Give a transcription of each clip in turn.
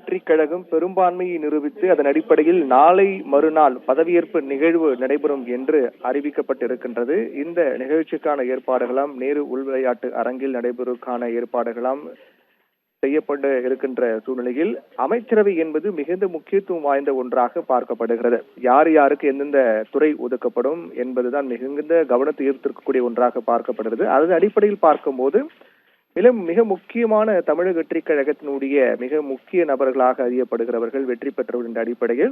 வெற்றி கழகம் பெரும்பான்மையை நிரூபித்து அதன் அடிப்படையில் நாளை மறுநாள் பதவியேற்பு நிகழ்வு நடைபெறும் என்று அறிவிக்கப்பட்டிருக்கின்றது. இந்த நிகழ்ச்சிக்கான ஏற்பாடுகளாம் நேரு உள் விளையாட்டு அரங்கில் நடைபெறுவதற்கான ஏற்பாடுகளாம் செய்யப்பட்டு இருக்கின்ற சூழ்நிலையில் அமைச்சரவை என்பது மிகுந்த முக்கியத்துவம் வாய்ந்த ஒன்றாக பார்க்கப்படுகிறது. யார் யாருக்கு எந்தெந்த துறை ஒதுக்கப்படும் என்பதுதான் மிகுந்த கவனத்தை ஈர்த்திருக்கக்கூடிய ஒன்றாக பார்க்கப்படுகிறது. அதன் அடிப்படையில் பார்க்கும்போது மிக முக்கியமான தமிழக வெற்றி கழகத்தினுடைய மிக முக்கிய நபர்களாக அறியப்படுகிறவர்கள் வெற்றி பெற்றவர்கள் என்ற அடிப்படையில்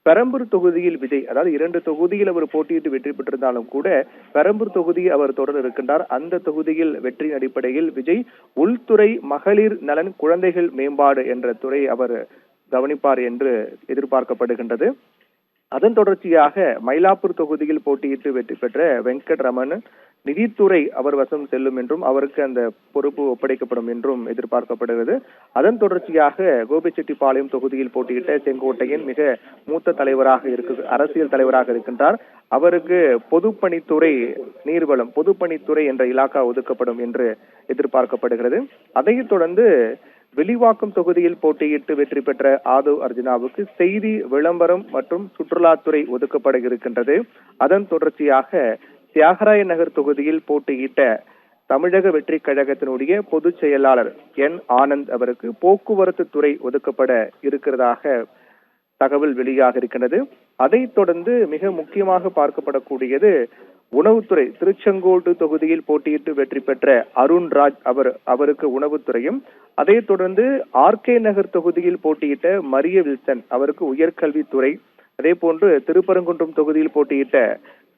பெரம்பூர் தொகுதியில் விஜய், அதாவது 2 தொகுதியில் அவர் போட்டியிட்டு வெற்றி பெற்றிருந்தாலும் கூட பெரம்பூர் தொகுதியில் அவர் தொடர் இருக்கின்றார். அந்த தொகுதியில் வெற்றியின் அடிப்படையில் விஜய் உள்துறை, மகளிர் நலன், குழந்தைகள் மேம்பாடு என்ற துறை அவர் கவனிப்பார் என்று எதிர்பார்க்கப்படுகின்றது. அதன் தொடர்ச்சியாக மயிலாப்பூர் தொகுதியில் போட்டியிட்டு வெற்றி பெற்ற வெங்கட்ரமன் நிதித்துறை அவர் வசம் செல்லும் என்றும் அவருக்கு அந்த பொறுப்பு ஒப்படைக்கப்படும் என்றும் எதிர்பார்க்கப்படுகிறது. அதன் தொடர்ச்சியாக கோபிச்செட்டிப்பாளையம் தொகுதியில் போட்டியிட்ட செங்கோட்டையன் மிக மூத்த தலைவராக அரசியல் தலைவராக இருக்கின்றார். அவருக்கு பொதுப்பணித்துறை, நீர்வளம், பொதுப்பணித்துறை என்ற இலாக்கா ஒதுக்கப்படும் என்று எதிர்பார்க்கப்படுகிறது. அதைத் தொடர்ந்து வெளிவாக்கம் தொகுதியில் போட்டியிட்டு வெற்றி பெற்ற ஆதவ் அர்ஜுனாவுக்கு செய்தி, விளம்பரம் மற்றும் சுற்றுலாத்துறை ஒதுக்கப்பட இருக்கின்றது. அதன் தொடர்ச்சியாக தியாகராய நகர் தொகுதியில் போட்டியிட்ட தமிழக வெற்றி கழகத்தினுடைய பொதுச் செயலாளர் என் ஆனந்த் அவருக்கு போக்குவரத்து துறை ஒதுக்கப்பட இருக்கிறதாக தகவல் வெளியாக இருக்கின்றது. அதைத் தொடர்ந்து மிக முக்கியமாக பார்க்கப்படக்கூடியது உணவுத்துறை. திருச்செங்கோடு தொகுதியில் போட்டியிட்டு வெற்றி பெற்ற அருண்ராஜ் அவருக்கு உணவுத்துறையும், அதைத் தொடர்ந்து ஆர்கே நகர் தொகுதியில் போட்டியிட்ட மரிய வில்சன் அவருக்கு உயர்கல்வித்துறை, அதே போன்று திருப்பரங்குன்றம் தொகுதியில்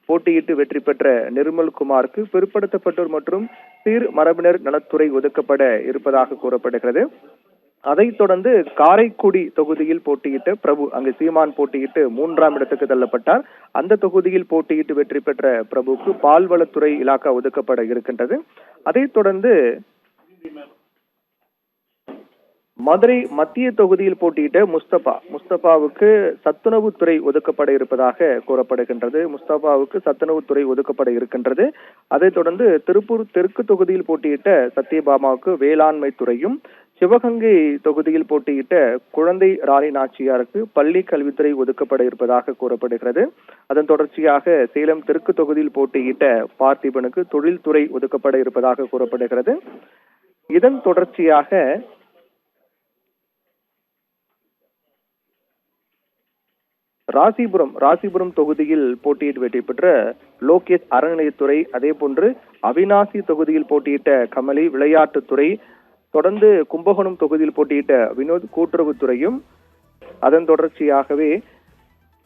போட்டியிட்டு வெற்றி பெற்ற நிர்மல்குமாருக்கு பிற்படுத்தப்பட்டோர் மற்றும் சீர் மரபினர் நலத்துறை ஒதுக்கப்பட இருப்பதாக கூறப்படுகிறது. அதைத் தொடர்ந்து காரைக்குடி தொகுதியில் போட்டியிட்ட பிரபு, அங்கு சீமான் போட்டியிட்டு 3ஆம் இடத்துக்கு தள்ளப்பட்டார். அந்த தொகுதியில் போட்டியிட்டு வெற்றி பெற்ற பிரபுக்கு பால்வளத்துறை இலாக்கா ஒதுக்கப்பட இருக்கின்றது. அதைத் தொடர்ந்து மதுரை மத்திய தொகுதியில் போட்டியிட்ட முஸ்தபாவுக்கு சத்துணவுத்துறை ஒதுக்கப்பட இருப்பதாக கூறப்படுகின்றது. முஸ்தபாவுக்கு சத்துணவுத்துறை ஒதுக்கப்பட இருக்கின்றது. அதைத் தொடர்ந்து திருப்பூர் தெற்கு தொகுதியில் போட்டியிட்ட சத்யபாமாவுக்கு வேளாண்மை துறையும், சிவகங்கை தொகுதியில் போட்டியிட்ட குழந்தை ராணி நாச்சியாருக்கு பள்ளி கல்வித்துறை ஒதுக்கப்பட இருப்பதாக கூறப்படுகிறது. அதன் தொடர்ச்சியாக சேலம் தெற்கு தொகுதியில் போட்டியிட்ட பார்த்திபனுக்கு தொழில்துறை ஒதுக்கப்பட இருப்பதாக கூறப்படுகிறது. இதன் தொடர்ச்சியாக ராசிபுரம் தொகுதியில் போட்டியிட்டு வெற்றி பெற்ற லோகேஷ் அறநிலையத்துறை, அதே போன்று அவினாசி தொகுதியில் போட்டியிட்ட கமலி விளையாட்டுத்துறை, தொடர்ந்து கும்பகோணம் தொகுதியில் போட்டியிட்ட வினோத் கூட்டுறவுத்துறையும், அதன் தொடர்ச்சியாகவே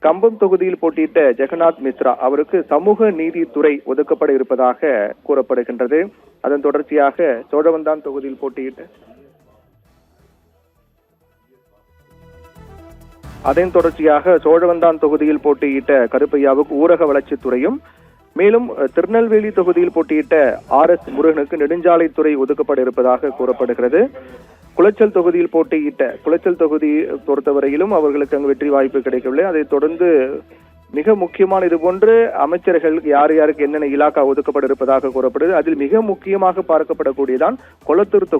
கம்பம் தொகுதியில் போட்டியிட்ட ஜெகநாத் மிஸ்ரா அவருக்கு சமூக நீதித்துறை ஒதுக்கப்பட இருப்பதாக கூறப்படுகின்றது. அதன் தொடர்ச்சியாக சோழவந்தான் தொகுதியில் போட்டியிட்ட கருப்பையாவுக்கு ஊரக வளர்ச்சித்துறையும், மேலும் திருநெல்வேலி தொகுதியில் போட்டியிட்ட RS முருகனுக்கு நெடுஞ்சாலைத்துறை ஒதுக்கப்பட இருப்பதாக கூறப்படுகிறது. குளச்சல் தொகுதியை பொறுத்தவரையிலும் அவர்களுக்கு அங்கு வெற்றி வாய்ப்பு கிடைக்கவில்லை. அதைத் தொடர்ந்து மிக முக்கியமான இதுபோன்று அமைச்சர்கள் யார் யாருக்கு என்னென்ன இலாக்கா ஒதுக்கப்பட இருப்பதாக கூறப்படுது. அதில் மிக முக்கியமாக பார்க்கப்படக்கூடியதான் கொளத்தூர்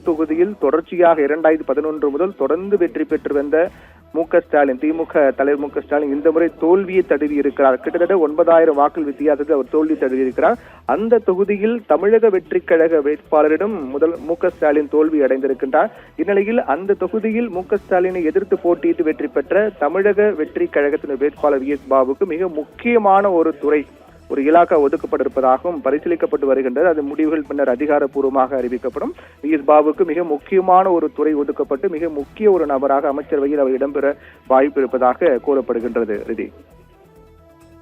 தொகுதியில் தொடர்ச்சியாக 2011 முதல் தொடர்ந்து வெற்றி பெற்று வந்த ஸ்டாலின், திமுக தலைவர் ஸ்டாலின் இந்த முறை தோல்வியை தழுவி இருக்கிறார். கிட்டத்தட்ட 9000 வாக்குகள் வித்தியாசத்தில் அவர் தோல்வி தழுவி இருக்கிறார். அந்த தொகுதியில் தமிழக வெற்றி கழக வேட்பாளரிடம் ஸ்டாலின் தோல்வி அடைந்திருக்கின்றார். இந்நிலையில் அந்த தொகுதியில் ஸ்டாலினை எதிர்த்து போட்டியிட்டு வெற்றி பெற்ற தமிழக வெற்றி கழகத்தின் வேட்பாளர் VS பாபுக்கு மிக முக்கியமான ஒரு இலாக்கா ஒதுக்கப்பட இருப்பதாகவும் பரிசீலிக்கப்பட்டு வருகின்றது. அது முடிவுகள் பின்னர் அதிகாரப்பூர்வமாக அறிவிக்கப்படும். VS பாபுக்கு மிக முக்கியமான ஒரு துறை ஒதுக்கப்பட்டு மிக முக்கிய ஒரு நபராக அமைச்சரவையில் அவர் இடம்பெற வாய்ப்பு இருப்பதாக கூறப்படுகின்றது.